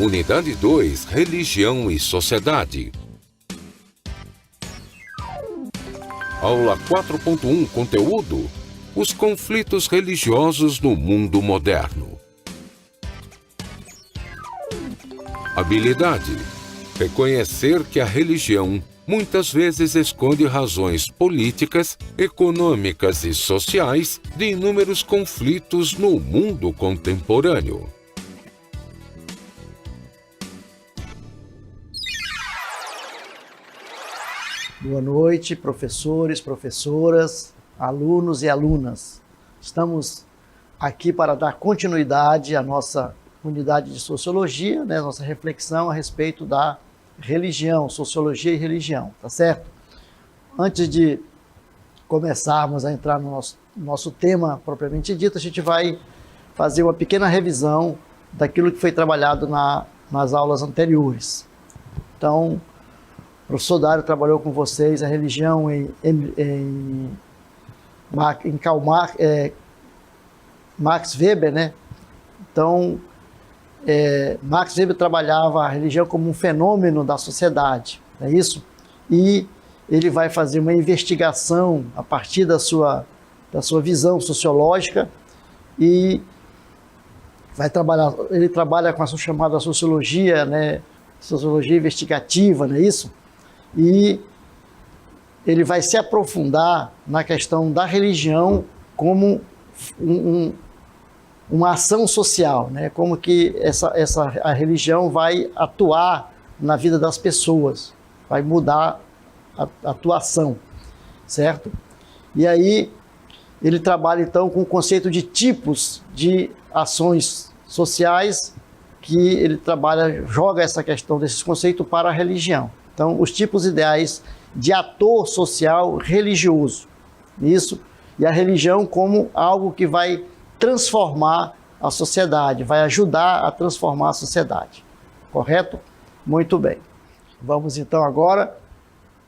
Unidade 2, Religião e Sociedade. Aula 4.1, Conteúdo: os conflitos religiosos no mundo moderno. Habilidade: reconhecer que a religião muitas vezes esconde razões políticas, econômicas e sociais de inúmeros conflitos no mundo contemporâneo. Boa noite, professores, professoras, alunos e alunas. Estamos aqui para dar continuidade à nossa unidade de Sociologia, né, nossa reflexão a respeito da religião, Sociologia e religião, tá certo? Antes de começarmos a entrar no nosso tema propriamente dito, a gente vai fazer uma pequena revisão daquilo que foi trabalhado nas aulas anteriores. Então, o professor Dário trabalhou com vocês a religião em Karl Marx, Max Weber, né? Então, Max Weber trabalhava a religião como um fenômeno da sociedade, é isso? E ele vai fazer uma investigação a partir da sua visão sociológica e ele trabalha com a chamada sociologia, né? Sociologia investigativa, não é isso? E ele vai se aprofundar na questão da religião como uma ação social, né? Como que a religião vai atuar na vida das pessoas, vai mudar a atuação, certo? E aí ele trabalha então com o conceito de tipos de ações sociais, que ele joga essa questão desses conceitos para a religião. Então, os tipos ideais de ator social religioso, isso, e a religião como algo que vai transformar a sociedade, vai ajudar a transformar a sociedade, correto? Muito bem. Vamos então agora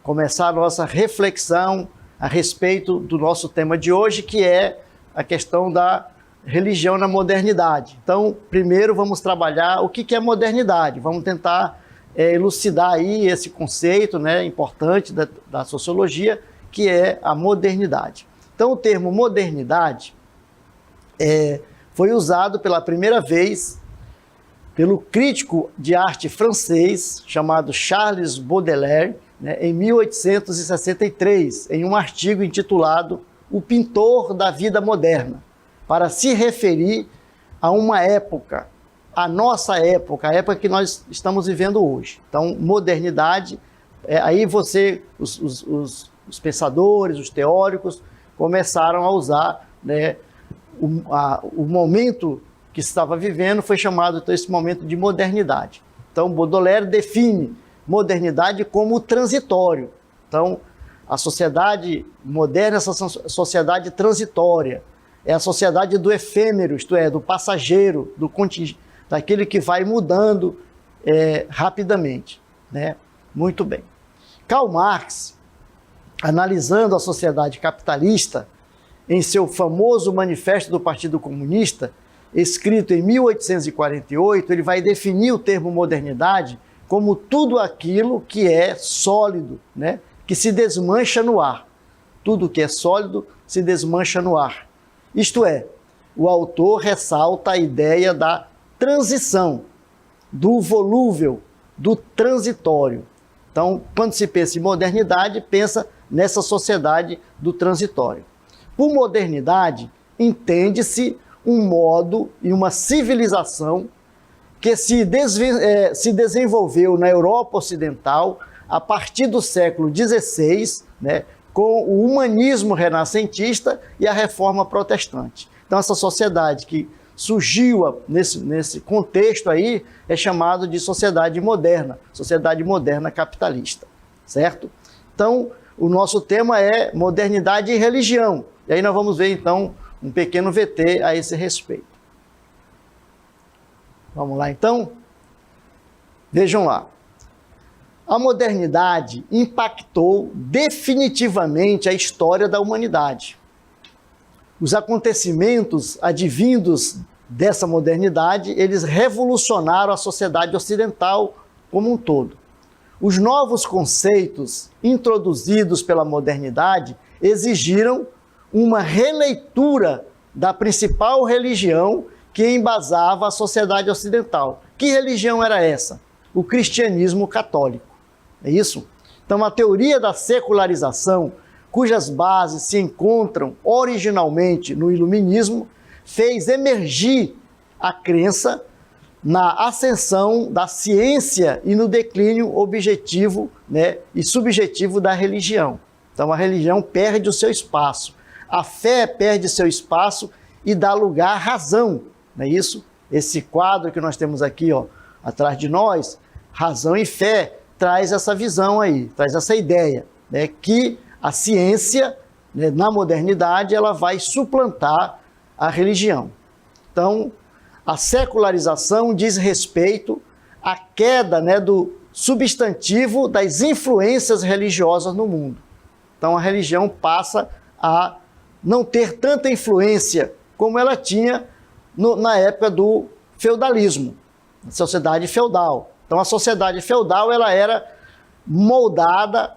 começar a nossa reflexão a respeito do nosso tema de hoje, que é a questão da religião na modernidade. Então, primeiro vamos trabalhar o que é modernidade, vamos tentar elucidar aí esse conceito, né, importante da sociologia, que é a modernidade. Então, o termo modernidade foi usado pela primeira vez pelo crítico de arte francês chamado Charles Baudelaire, né, em 1863, em um artigo intitulado O Pintor da Vida Moderna, para se referir a uma época, a nossa época, a época que nós estamos vivendo hoje. Então, modernidade, aí os pensadores, os teóricos, começaram a usar, né, o momento que se estava vivendo foi chamado, então, esse momento de modernidade. Então, Baudelaire define modernidade como transitório. Então, a sociedade moderna é essa sociedade transitória, é a sociedade do efêmero, isto é, do passageiro, daquele que vai mudando rapidamente, né? Muito bem. Karl Marx, analisando a sociedade capitalista, em seu famoso Manifesto do Partido Comunista, escrito em 1848, ele vai definir o termo modernidade como tudo aquilo que é sólido, né? Que se desmancha no ar. Tudo que é sólido se desmancha no ar. Isto é, o autor ressalta a ideia da transição, do volúvel, do transitório. Então, quando se pensa em modernidade, pensa nessa sociedade do transitório. Por modernidade, entende-se um modo e uma civilização que se desenvolveu na Europa Ocidental a partir do século XVI, né, com o humanismo renascentista e a reforma protestante. Então, essa sociedade que surgiu nesse contexto aí é chamado de sociedade moderna capitalista, certo? Então, o nosso tema é modernidade e religião. E aí nós vamos ver, então, um pequeno VT a esse respeito. Vamos lá, então? Vejam lá. A modernidade impactou definitivamente a história da humanidade. Os acontecimentos advindos dessa modernidade, eles revolucionaram a sociedade ocidental como um todo. Os novos conceitos introduzidos pela modernidade exigiram uma releitura da principal religião que embasava a sociedade ocidental. Que religião era essa? O cristianismo católico. É isso? Então, a teoria da secularização, cujas bases se encontram originalmente no iluminismo, fez emergir a crença na ascensão da ciência e no declínio objetivo, né, e subjetivo da religião. Então, a religião perde o seu espaço, a fé perde seu espaço e dá lugar à razão, não é isso? Esse quadro que nós temos aqui, ó, atrás de nós, razão e fé, traz essa visão aí, traz essa ideia, né, que a ciência, né, na modernidade, ela vai suplantar a religião. Então, a secularização diz respeito à queda, né, do substantivo das influências religiosas no mundo. Então, a religião passa a não ter tanta influência como ela tinha na época do feudalismo, a sociedade feudal. Então, a sociedade feudal ela era moldada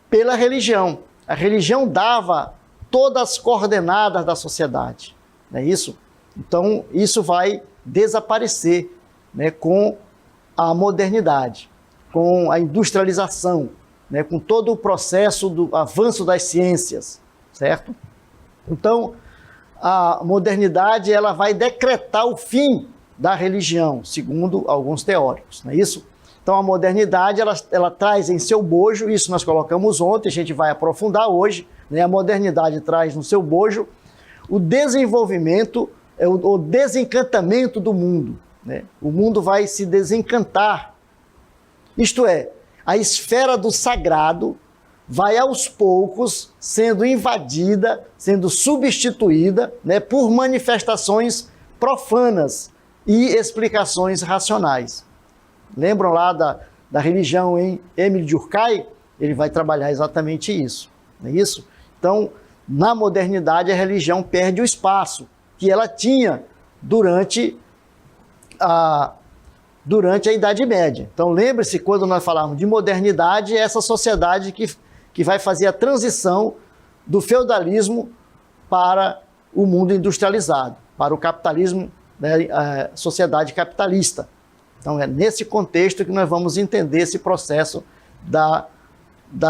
pela religião. A religião dava todas as coordenadas da sociedade, não é isso? Então, isso vai desaparecer, né, com a modernidade, com a industrialização, né, com todo o processo do avanço das ciências, certo? Então, a modernidade ela vai decretar o fim da religião, segundo alguns teóricos, não é isso? Então, a modernidade ela traz em seu bojo, isso nós colocamos ontem, a gente vai aprofundar hoje, né? A modernidade traz no seu bojo o desenvolvimento, o desencantamento do mundo, né? O mundo vai se desencantar, isto é, a esfera do sagrado vai aos poucos sendo invadida, sendo substituída, né, por manifestações profanas e explicações racionais. Lembram lá da religião em Émile Durkheim? Ele vai trabalhar exatamente isso, não é isso? Então, na modernidade, a religião perde o espaço que ela tinha durante a Idade Média. Então, lembre-se, quando nós falamos de modernidade, é essa sociedade que vai fazer a transição do feudalismo para o mundo industrializado, para o capitalismo, né, a sociedade capitalista. Então, é nesse contexto que nós vamos entender esse processo da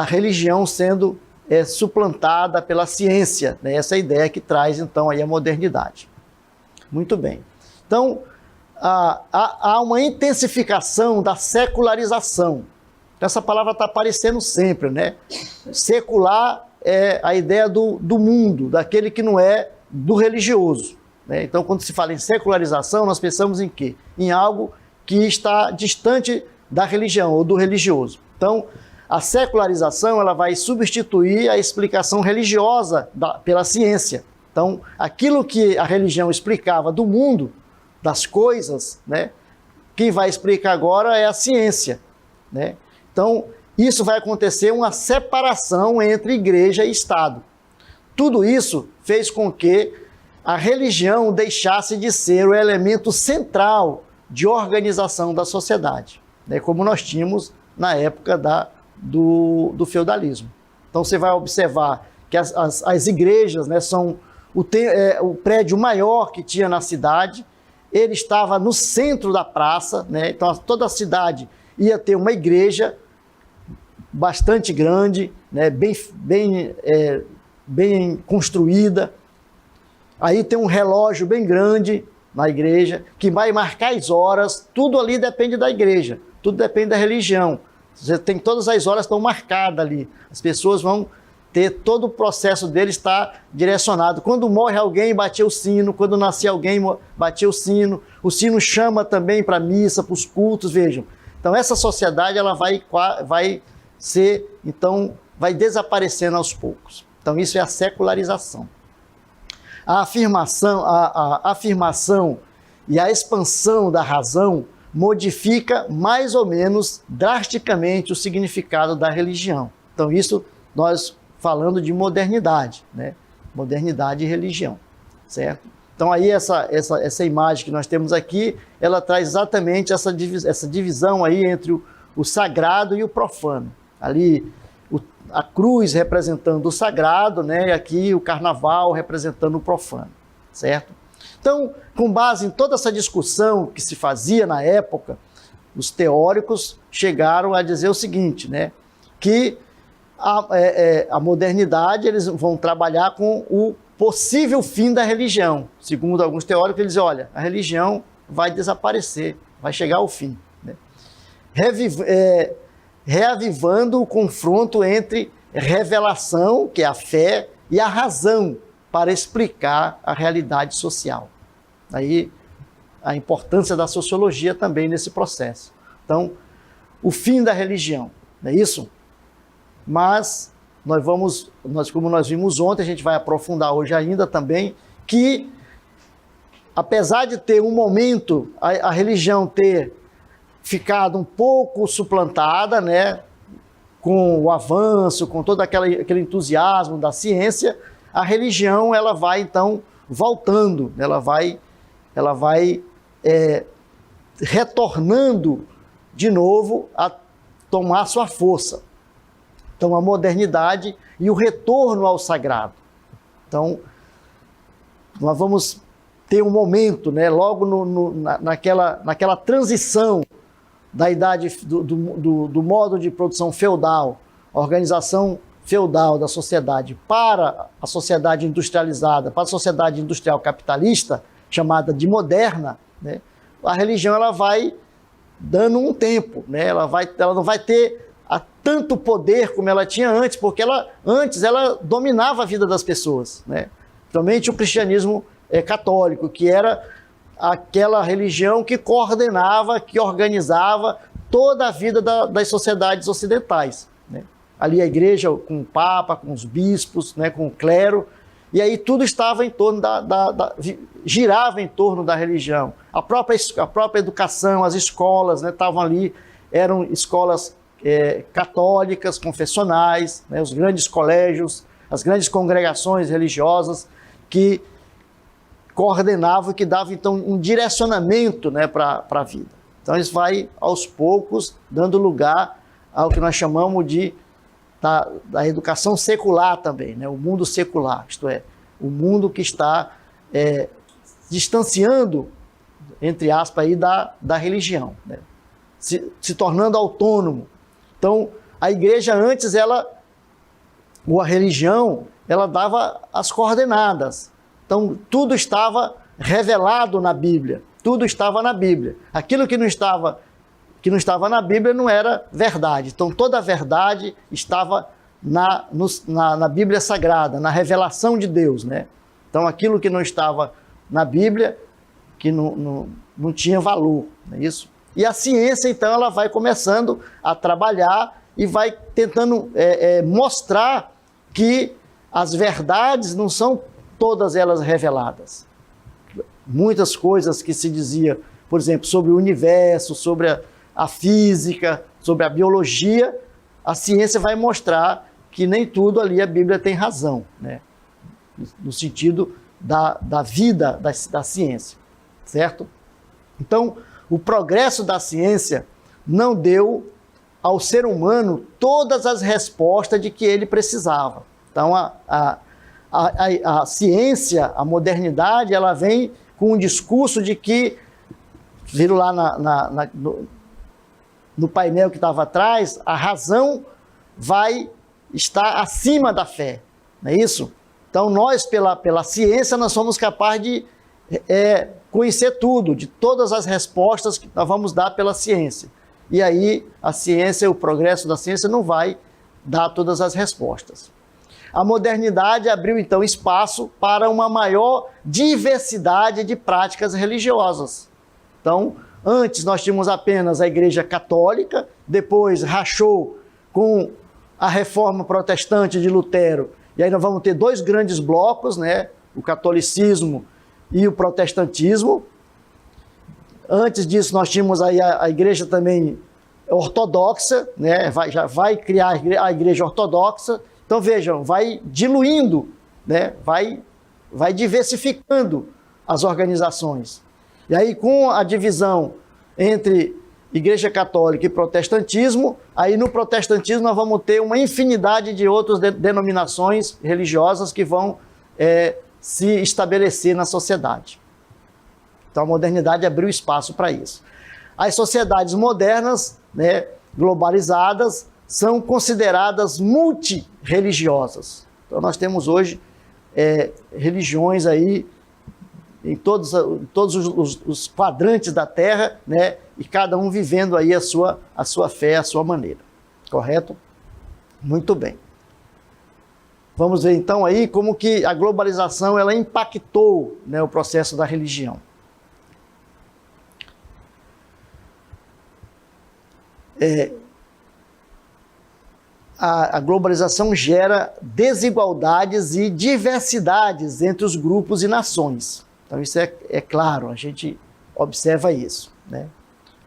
religião sendo suplantada pela ciência, né? Essa ideia que traz, então, aí a modernidade. Muito bem. Então, há uma intensificação da secularização. Então, essa palavra está aparecendo sempre, né? Secular é a ideia do mundo, daquele que não é do religioso, né? Então, quando se fala em secularização, nós pensamos em quê? Em algo que está distante da religião ou do religioso. Então, a secularização ela vai substituir a explicação religiosa pela ciência. Então, aquilo que a religião explicava do mundo, das coisas, né, quem vai explicar agora é a ciência, né? Então, isso vai acontecer uma separação entre igreja e Estado. Tudo isso fez com que a religião deixasse de ser o elemento central de organização da sociedade, né, como nós tínhamos na época do feudalismo. Então, você vai observar que as igrejas, né, são o prédio maior que tinha na cidade. Ele estava no centro da praça, né? Então toda a cidade ia ter uma igreja bastante grande, né? bem construída. Aí tem um relógio bem grande na igreja, que vai marcar as horas. Tudo ali depende da igreja, tudo depende da religião. Você tem todas as horas estão marcadas ali. As pessoas vão ter todo o processo deles está direcionado. Quando morre alguém, batia o sino. Quando nascia alguém, batia o sino. O sino chama também para a missa, para os cultos, vejam. Então, essa sociedade ela vai desaparecendo aos poucos. Então, isso é a secularização. A afirmação e a expansão da razão modifica mais ou menos drasticamente o significado da religião. Então, isso nós falando de modernidade, né? Modernidade e religião, certo? Então aí essa imagem que nós temos aqui, ela traz exatamente essa divisão aí entre o sagrado e o profano. Ali a cruz representando o sagrado, né? E aqui o carnaval representando o profano, certo? Então, com base em toda essa discussão que se fazia na época, os teóricos chegaram a dizer o seguinte, né? Que a modernidade, eles vão trabalhar com o possível fim da religião. Segundo alguns teóricos, eles dizem, olha, a religião vai desaparecer, vai chegar ao fim, né? Reavivando o confronto entre revelação, que é a fé, e a razão para explicar a realidade social. Aí a importância da sociologia também nesse processo. Então, o fim da religião, não é isso? Mas como nós vimos ontem, a gente vai aprofundar hoje ainda também, que apesar de ter um momento, a religião ter ficado um pouco suplantada, né, com o avanço, com todo aquele entusiasmo da ciência, a religião ela vai então voltando, ela vai retornando de novo a tomar sua força. Então, a modernidade e o retorno ao sagrado. Então, nós vamos ter um momento, né, logo naquela transição da idade do modo de produção feudal, a organização feudal da sociedade para a sociedade industrializada, para a sociedade industrial capitalista, chamada de moderna, né, a religião ela vai dando um tempo, né, ela não vai ter tanto poder como ela tinha antes, porque antes ela dominava a vida das pessoas, né? Principalmente o cristianismo católico, que era aquela religião que coordenava, que organizava toda a vida das sociedades ocidentais, né? Ali a igreja com o papa, com os bispos, né, com o clero, e aí tudo estava em torno girava em torno da religião. A própria educação, as escolas, né, estavam ali, eram escolas católicas, confessionais, né, os grandes colégios, as grandes congregações religiosas que coordenavam, que davam então um direcionamento, né, para a vida. Então isso vai aos poucos dando lugar ao que nós chamamos da educação secular também, né, o mundo secular, isto é, o mundo que está distanciando, entre aspas, aí, da religião, né, se tornando autônomo. Então, a igreja antes, ou a religião, ela dava as coordenadas. Então, tudo estava revelado na Bíblia. Tudo estava na Bíblia. Aquilo que não estava na Bíblia não era verdade. Então, toda a verdade estava na Bíblia Sagrada, na revelação de Deus, né? Então, aquilo que não estava na Bíblia, que não tinha valor, não é isso? E a ciência, então, ela vai começando a trabalhar e vai tentando mostrar que as verdades não são todas elas reveladas. Muitas coisas que se dizia, por exemplo, sobre o universo, sobre a física, sobre a biologia, a ciência vai mostrar que nem tudo ali a Bíblia tem razão, né? No sentido da vida da ciência, certo? Então, o progresso da ciência não deu ao ser humano todas as respostas de que ele precisava. Então, a ciência, a modernidade, ela vem com um discurso de que, viram lá no painel que estava atrás, a razão vai estar acima da fé, não é isso? Então, nós, pela ciência, nós somos capazes de conhecer tudo, de todas as respostas que nós vamos dar pela ciência. E aí, a ciência, o progresso da ciência não vai dar todas as respostas. A modernidade abriu, então, espaço para uma maior diversidade de práticas religiosas. Então, antes nós tínhamos apenas a Igreja Católica, depois rachou com a Reforma Protestante de Lutero, e aí nós vamos ter dois grandes blocos, né? O catolicismo e o protestantismo. Antes disso, nós tínhamos aí a igreja também ortodoxa, né? Já vai criar a igreja ortodoxa. Então, vejam, vai diluindo, né? Vai diversificando as organizações. E aí, com a divisão entre Igreja Católica e protestantismo, aí no protestantismo nós vamos ter uma infinidade de outras denominações religiosas que vão se estabelecer na sociedade. Então a modernidade abriu espaço para isso. As sociedades modernas, né, globalizadas, são consideradas multireligiosas. Então nós temos hoje religiões aí em todos os quadrantes da Terra, né, e cada um vivendo aí a sua fé, a sua maneira. Correto? Muito bem. Vamos ver então aí como que a globalização ela impactou, né, o processo da religião. A globalização gera desigualdades e diversidades entre os grupos e nações. Então isso é claro, a gente observa isso, né?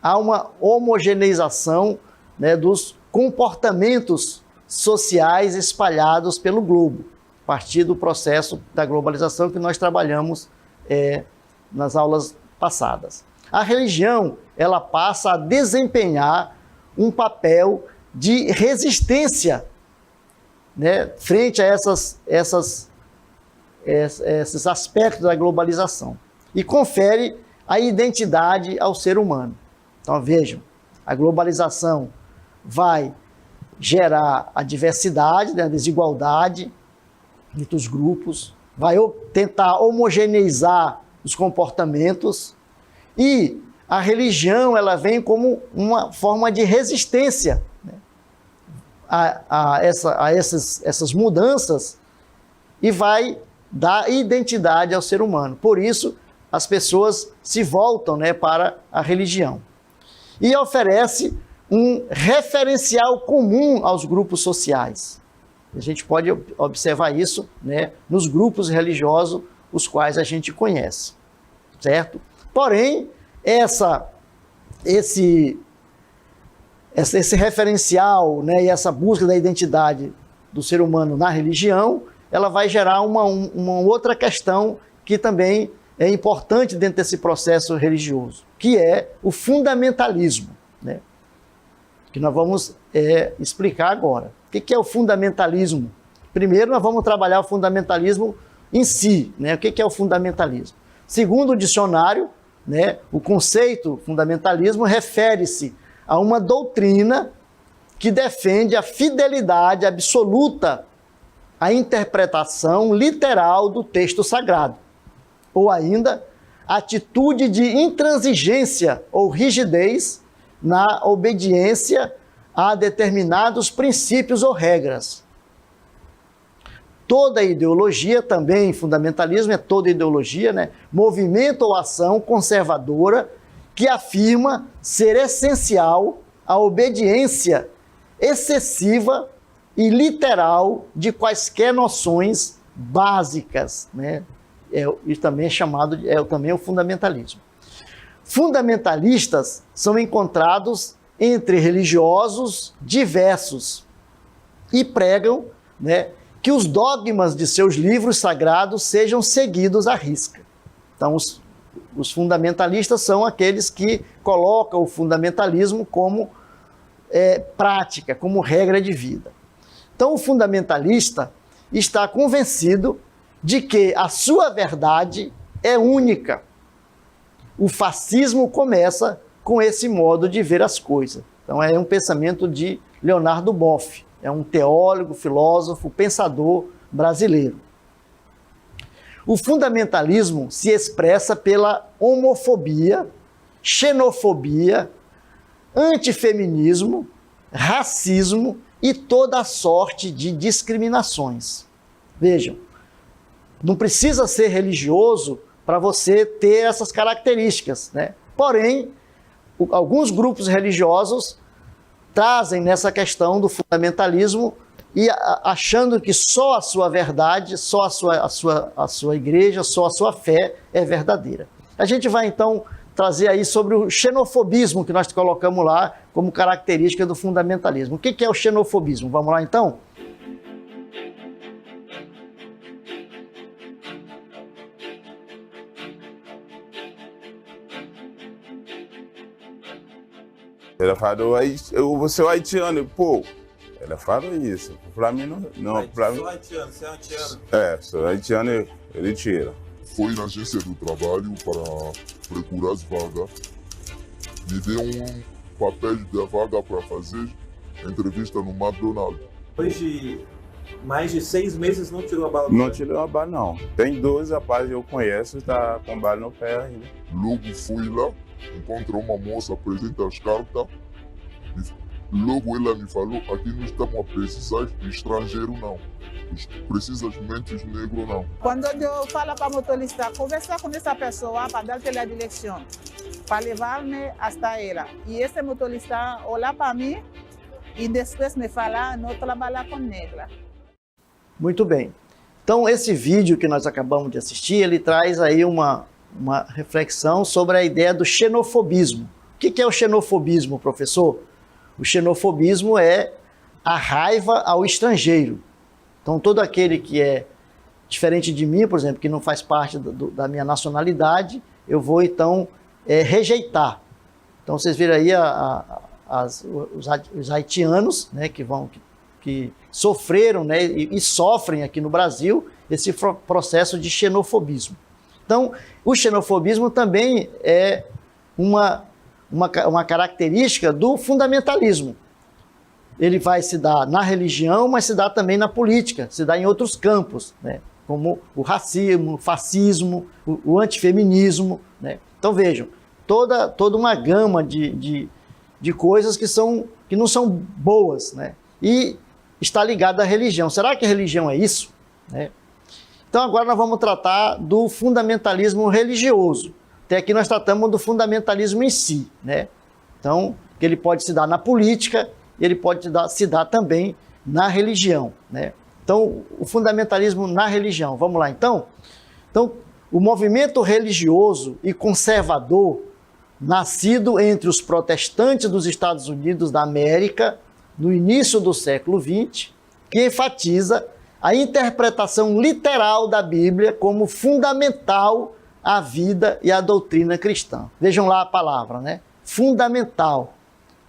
Há uma homogeneização, né, dos comportamentos sociais espalhados pelo globo, a partir do processo da globalização que nós trabalhamos nas aulas passadas. A religião ela passa a desempenhar um papel de resistência, né, frente a esses aspectos da globalização e confere a identidade ao ser humano. Então vejam, a globalização vai gerar a diversidade, né, a desigualdade entre os grupos, vai tentar homogeneizar os comportamentos e a religião ela vem como uma forma de resistência, né, a essas mudanças e vai dar identidade ao ser humano. Por isso, as pessoas se voltam, né, para a religião. E oferece um referencial comum aos grupos sociais. A gente pode observar isso, né, nos grupos religiosos, os quais a gente conhece, certo? Porém, esse referencial, né, e essa busca da identidade do ser humano na religião, ela vai gerar uma outra questão que também é importante dentro desse processo religioso, que é o fundamentalismo, né? Que nós vamos explicar agora. O que é o fundamentalismo? Primeiro, nós vamos trabalhar o fundamentalismo em si, né? O que é o fundamentalismo? Segundo o dicionário, né, o conceito fundamentalismo refere-se a uma doutrina que defende a fidelidade absoluta à interpretação literal do texto sagrado, ou ainda atitude de intransigência ou rigidez na obediência a determinados princípios ou regras. Toda ideologia, também fundamentalismo é toda ideologia, né? Movimento ou ação conservadora que afirma ser essencial a obediência excessiva e literal de quaisquer noções básicas, né? Isso também é chamado, também o fundamentalismo. Fundamentalistas são encontrados entre religiosos diversos e pregam, né, que os dogmas de seus livros sagrados sejam seguidos à risca. Então, os fundamentalistas são aqueles que colocam o fundamentalismo como prática, como regra de vida. Então, o fundamentalista está convencido de que a sua verdade é única. O fascismo começa com esse modo de ver as coisas. Então, é um pensamento de Leonardo Boff, é um teólogo, filósofo, pensador brasileiro. O fundamentalismo se expressa pela homofobia, xenofobia, antifeminismo, racismo e toda a sorte de discriminações. Vejam, não precisa ser religioso para você ter essas características, né? Porém, alguns grupos religiosos trazem nessa questão do fundamentalismo e achando que só a sua verdade, só a sua igreja, só a sua fé é verdadeira. A gente vai então trazer aí sobre o xenofobismo que nós colocamos lá como característica do fundamentalismo. O que é o xenofobismo? Vamos lá então? Ela falou, você é haitiano, pô. Ela falou isso. Pra mim não pra mim. Sou haitiano, você é haitiano? Sou haitiano, ele tira. Fui na agência do trabalho para procurar as vagas. Me deu papel da vaga para fazer entrevista no McDonald's. Depois de mais de 6 meses não tirou a bala do Não pé? tirou a bala, não. Tem 12 rapazes que eu conheço, tá com bala no pé ainda. Logo fui lá, encontrei uma moça, apresenta as cartas. Logo ela me falou, aqui não estamos a precisar de estrangeiro não. Precisa de mentes negros não. Quando eu falo para o motorista, conversar com essa pessoa para dar a direção, para levar-me até ela. E esse motorista olha para mim e depois me fala, não trabalhar com negra. Muito bem. Então, esse vídeo que nós acabamos de assistir, ele traz aí uma reflexão sobre a ideia do xenofobismo. O que é o xenofobismo, professor? O xenofobismo é a raiva ao estrangeiro. Então, todo aquele que é diferente de mim, por exemplo, que não faz parte da minha nacionalidade, eu vou, então, rejeitar. Então, vocês viram aí os haitianos, né, que sofreram, né, e sofrem aqui no Brasil esse processo de xenofobismo. Então, o xenofobismo também é uma característica do fundamentalismo. Ele vai se dar na religião, mas se dá também na política, se dá em outros campos, né, como o racismo, o fascismo, o antifeminismo, né. Então, vejam, toda uma gama de coisas que não são boas, né, e está ligada à religião. Será que a religião é isso? Né? Então, agora nós vamos tratar do fundamentalismo religioso. Até aqui nós tratamos do fundamentalismo em si, né? Então, que ele pode se dar na política, ele pode se dar também na religião, né? Então, o fundamentalismo na religião. Vamos lá, então? Então, o movimento religioso e conservador, nascido entre os protestantes dos Estados Unidos da América, no início do século XX, que enfatiza a interpretação literal da Bíblia como fundamental à vida e à doutrina cristã. Vejam lá a palavra, né? Fundamental.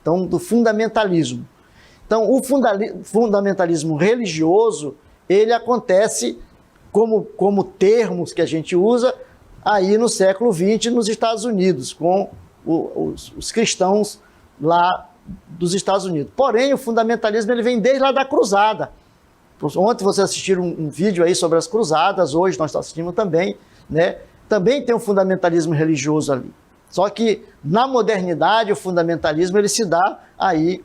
Então, do fundamentalismo. Então, o fundamentalismo religioso, ele acontece como termos que a gente usa aí no século XX nos Estados Unidos, com os cristãos lá dos Estados Unidos. Porém, o fundamentalismo ele vem desde lá da cruzada. Ontem vocês assistiram um vídeo aí sobre as cruzadas, hoje nós assistimos também, né? Também tem um fundamentalismo religioso ali. Só que na modernidade o fundamentalismo ele se dá aí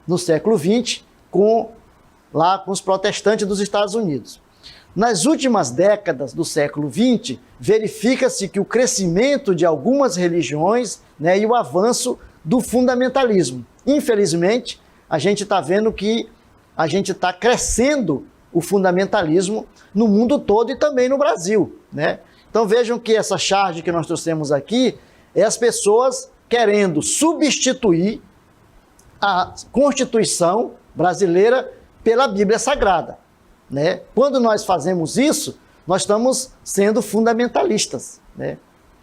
no século XX com os protestantes dos Estados Unidos. Nas últimas décadas do século XX, verifica-se que o crescimento de algumas religiões, né, e o avanço do fundamentalismo. Infelizmente, a gente está vendo que a gente está crescendo o fundamentalismo no mundo todo e também no Brasil, né? Então vejam que essa charge que nós trouxemos aqui é as pessoas querendo substituir a Constituição brasileira pela Bíblia Sagrada, né? Quando nós fazemos isso, nós estamos sendo fundamentalistas, né?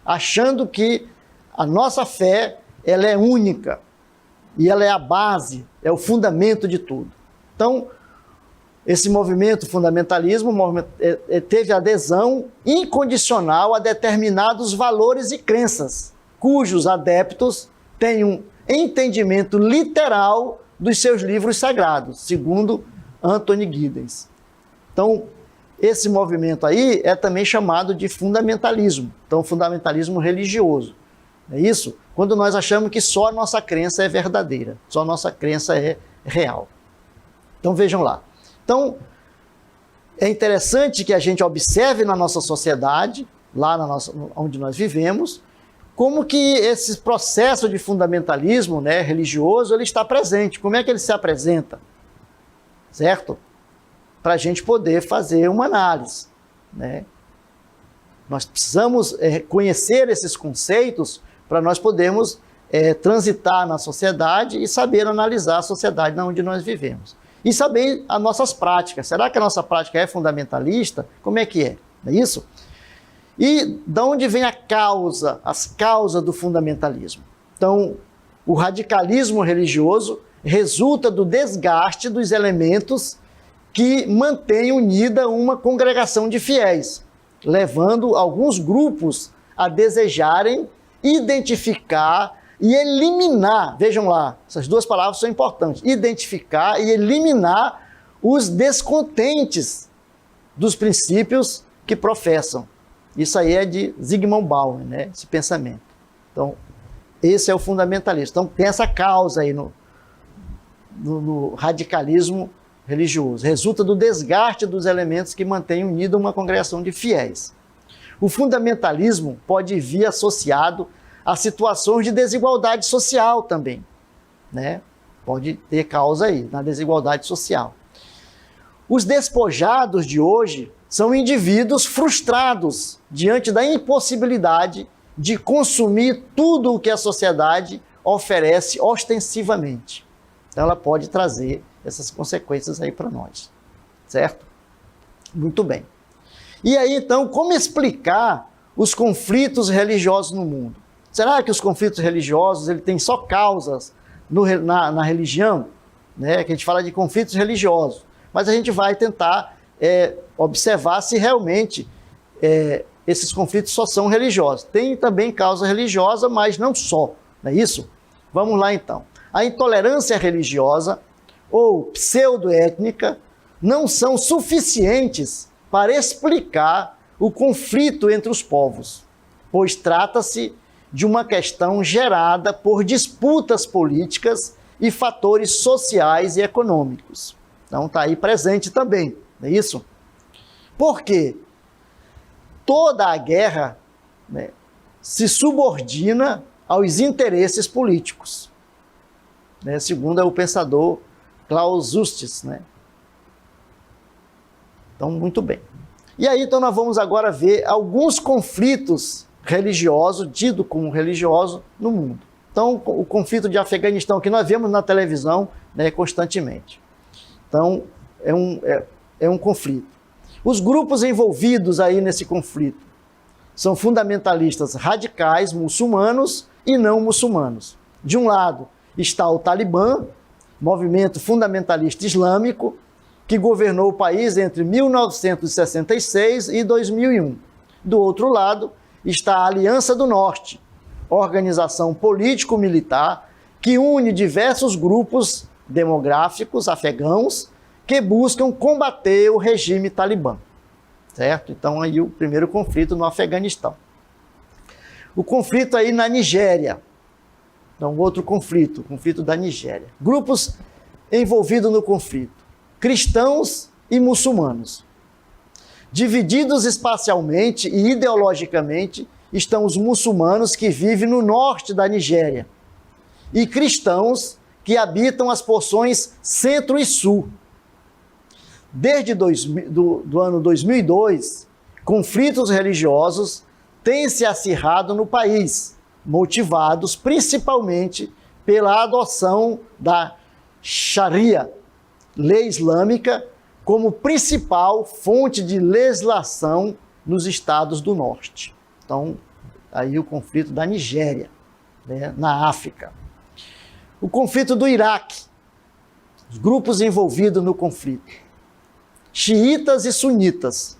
Achando que a nossa fé ela é única e ela é a base, é o fundamento de tudo. Então, esse movimento fundamentalismo teve adesão incondicional a determinados valores e crenças, cujos adeptos têm um entendimento literal dos seus livros sagrados, segundo Anthony Giddens. Então, esse movimento aí é também chamado de fundamentalismo, então fundamentalismo religioso. É isso? Quando nós achamos que só a nossa crença é verdadeira, só a nossa crença é real. Então vejam lá. Então, é interessante que a gente observe na nossa sociedade, lá onde nós vivemos, como que esse processo de fundamentalismo, né, religioso, ele está presente. Como é que ele se apresenta? Certo? Para a gente poder fazer uma análise, né? Nós precisamos conhecer esses conceitos para nós podermos transitar na sociedade e saber analisar a sociedade onde nós vivemos. E saber as nossas práticas. Será que a nossa prática é fundamentalista? Como é que é? Não é isso? E de onde vem as causas do fundamentalismo? Então, O radicalismo religioso resulta do desgaste dos elementos que mantém unida uma congregação de fiéis, levando alguns grupos a desejarem identificar e eliminar, vejam lá, essas duas palavras são importantes, identificar e eliminar os descontentes dos princípios que professam. Isso aí é de Zygmunt Bauman, né? Esse pensamento. Então, esse é o fundamentalista. Então, tem essa causa aí no radicalismo religioso. Resulta do desgaste dos elementos que mantêm unida uma congregação de fiéis. O fundamentalismo pode vir associado a situações de desigualdade social também, né? Pode ter causa aí na desigualdade social. Os despojados de hoje são indivíduos frustrados diante da impossibilidade de consumir tudo o que a sociedade oferece ostensivamente. Então ela pode trazer essas consequências aí para nós, certo? Muito bem. E aí então, como explicar os conflitos religiosos no mundo? Será que os conflitos religiosos ele tem só causas na religião? Né? Que a gente fala de conflitos religiosos, mas a gente vai tentar observar se realmente esses conflitos só são religiosos. Tem também causa religiosa, mas não só, não é isso? Vamos lá então. A intolerância religiosa ou pseudoétnica não são suficientes para explicar o conflito entre os povos, pois trata-se de uma questão gerada por disputas políticas e fatores sociais e econômicos. Então está aí presente também, não é isso? Por quê? Toda a guerra, né, se subordina aos interesses políticos, né, segundo o pensador Klaus Justis, né? Então, muito bem. E aí, então, nós vamos agora ver alguns conflitos religiosos, tidos como religiosos, no mundo. Então, o conflito de Afeganistão, que nós vemos na televisão, né, constantemente. Então, é um conflito. Os grupos envolvidos aí nesse conflito são fundamentalistas radicais, muçulmanos e não muçulmanos. De um lado está o Talibã, movimento fundamentalista islâmico, que governou o país entre 1966 e 2001. Do outro lado está a Aliança do Norte, organização político-militar que une diversos grupos demográficos afegãos que buscam combater o regime talibã, certo? Então aí o primeiro conflito no Afeganistão. O conflito aí na Nigéria, então outro conflito, o conflito da Nigéria. Grupos envolvidos no conflito, cristãos e muçulmanos. Divididos espacialmente e ideologicamente estão os muçulmanos que vivem no norte da Nigéria e cristãos que habitam as porções centro e sul. Desde do ano 2002, conflitos religiosos têm se acirrado no país, motivados principalmente pela adoção da Sharia, lei islâmica, como principal fonte de legislação nos estados do norte. Então, aí o conflito da Nigéria, né, na África. O conflito do Iraque, os grupos envolvidos no conflito. Xiitas e sunitas.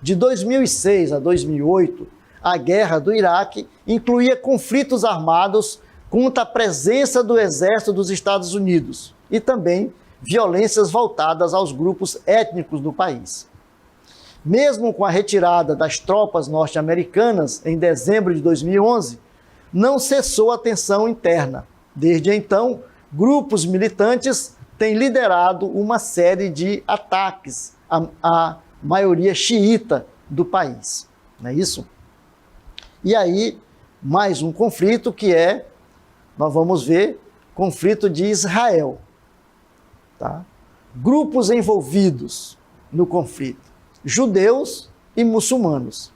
De 2006 a 2008, a guerra do Iraque incluía conflitos armados contra a presença do exército dos Estados Unidos e também violências voltadas aos grupos étnicos do país. Mesmo com a retirada das tropas norte-americanas em dezembro de 2011, não cessou a tensão interna. Desde então, grupos militantes têm liderado uma série de ataques à maioria xiita do país. Não é isso? E aí, mais um conflito que nós vamos ver, conflito de Israel. Tá? Grupos envolvidos no conflito, judeus e muçulmanos.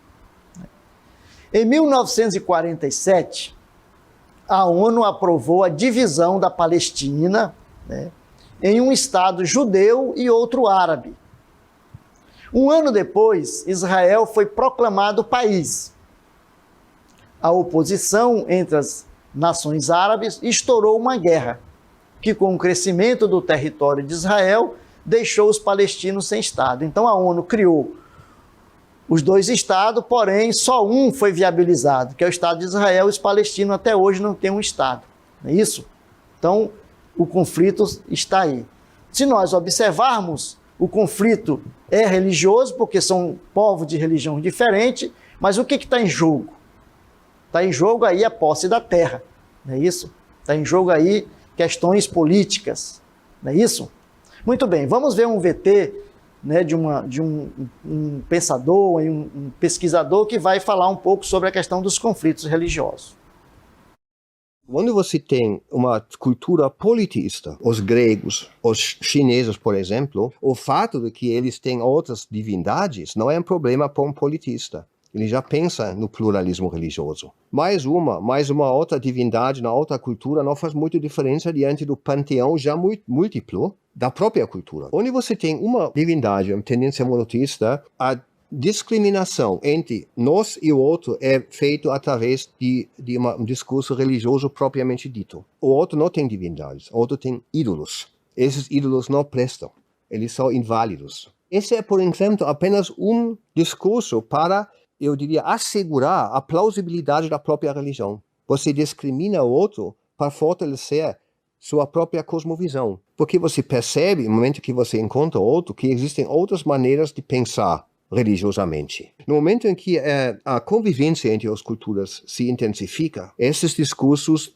Em 1947, a ONU aprovou a divisão da Palestina, né, em um estado judeu e outro árabe. Um ano depois, Israel foi proclamado país. A oposição entre as nações árabes, estourou uma guerra, que com o crescimento do território de Israel, deixou os palestinos sem Estado. Então a ONU criou os 2 estados, porém só um foi viabilizado, que é o Estado de Israel, e os palestinos até hoje não têm um Estado. Não é isso? Então o conflito está aí. Se nós observarmos, o conflito é religioso, porque são povos de religião diferente, mas o que está em jogo? Está em jogo aí a posse da terra, não é isso? Está em jogo aí questões políticas, não é isso? Muito bem, vamos ver um VT, né, de um pensador, um pesquisador que vai falar um pouco sobre a questão dos conflitos religiosos. Quando você tem uma cultura politeísta, os gregos, os chineses, por exemplo, o fato de que eles têm outras divindades não é um problema para um politeísta. Ele já pensa no pluralismo religioso. Mais uma outra divindade na outra cultura não faz muita diferença diante do panteão já múltiplo da própria cultura. Onde você tem uma divindade, uma tendência monoteísta, a discriminação entre nós e o outro é feito através de um discurso religioso propriamente dito. O outro não tem divindades, o outro tem ídolos. Esses ídolos não prestam, eles são inválidos. Esse é, por exemplo, apenas um discurso para, eu diria, assegurar a plausibilidade da própria religião. Você discrimina o outro para fortalecer sua própria cosmovisão. Porque você percebe, no momento que você encontra o outro, que existem outras maneiras de pensar religiosamente. No momento em que a convivência entre as culturas se intensifica, esses discursos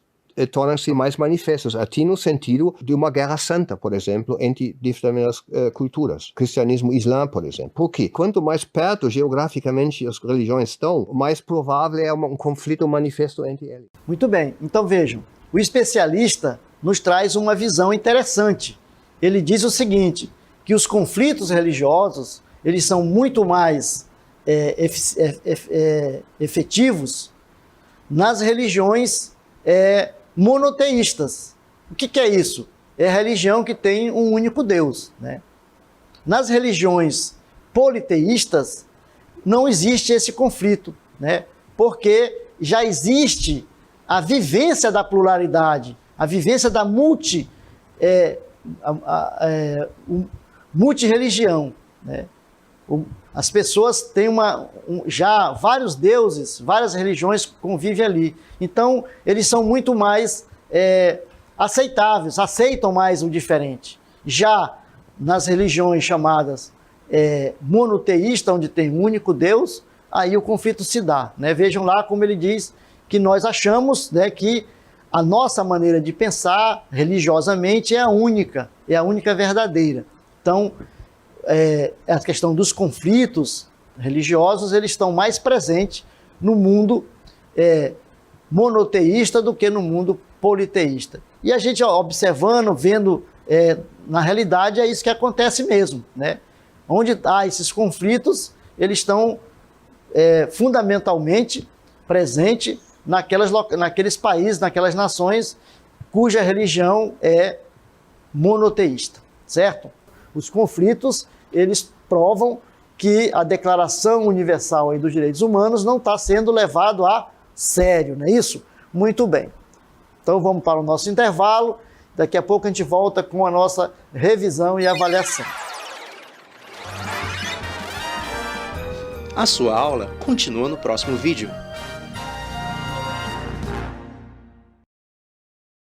tornam-se mais manifestos, até no sentido de uma guerra santa, por exemplo, entre diferentes culturas. Cristianismo e Islã, por exemplo. Porque quanto mais perto geograficamente as religiões estão, mais provável é um conflito manifesto entre eles. Muito bem, então vejam, o especialista nos traz uma visão interessante. Ele diz o seguinte, que os conflitos religiosos eles são muito mais efetivos nas religiões monoteístas. O que é isso? É a religião que tem um único Deus, né? Nas religiões politeístas não existe esse conflito, né? Porque já existe a vivência da pluralidade, a vivência da multireligião, né? As pessoas têm já vários deuses, várias religiões convivem ali. Então, eles são muito mais aceitáveis, aceitam mais o diferente. Já nas religiões chamadas monoteístas, onde tem um único Deus, aí o conflito se dá, né? Vejam lá como ele diz que nós achamos, né, que a nossa maneira de pensar religiosamente é a única verdadeira. Então, a questão dos conflitos religiosos, eles estão mais presentes no mundo monoteísta do que no mundo politeísta. E a gente observando, vendo, na realidade é isso que acontece mesmo, né? Onde há esses conflitos, eles estão fundamentalmente presentes naqueles países, naquelas nações cuja religião é monoteísta, certo? Os conflitos, eles provam que a Declaração Universal dos Direitos Humanos não está sendo levado a sério, não é isso? Muito bem. Então vamos para o nosso intervalo. Daqui a pouco a gente volta com a nossa revisão e avaliação. A sua aula continua no próximo vídeo.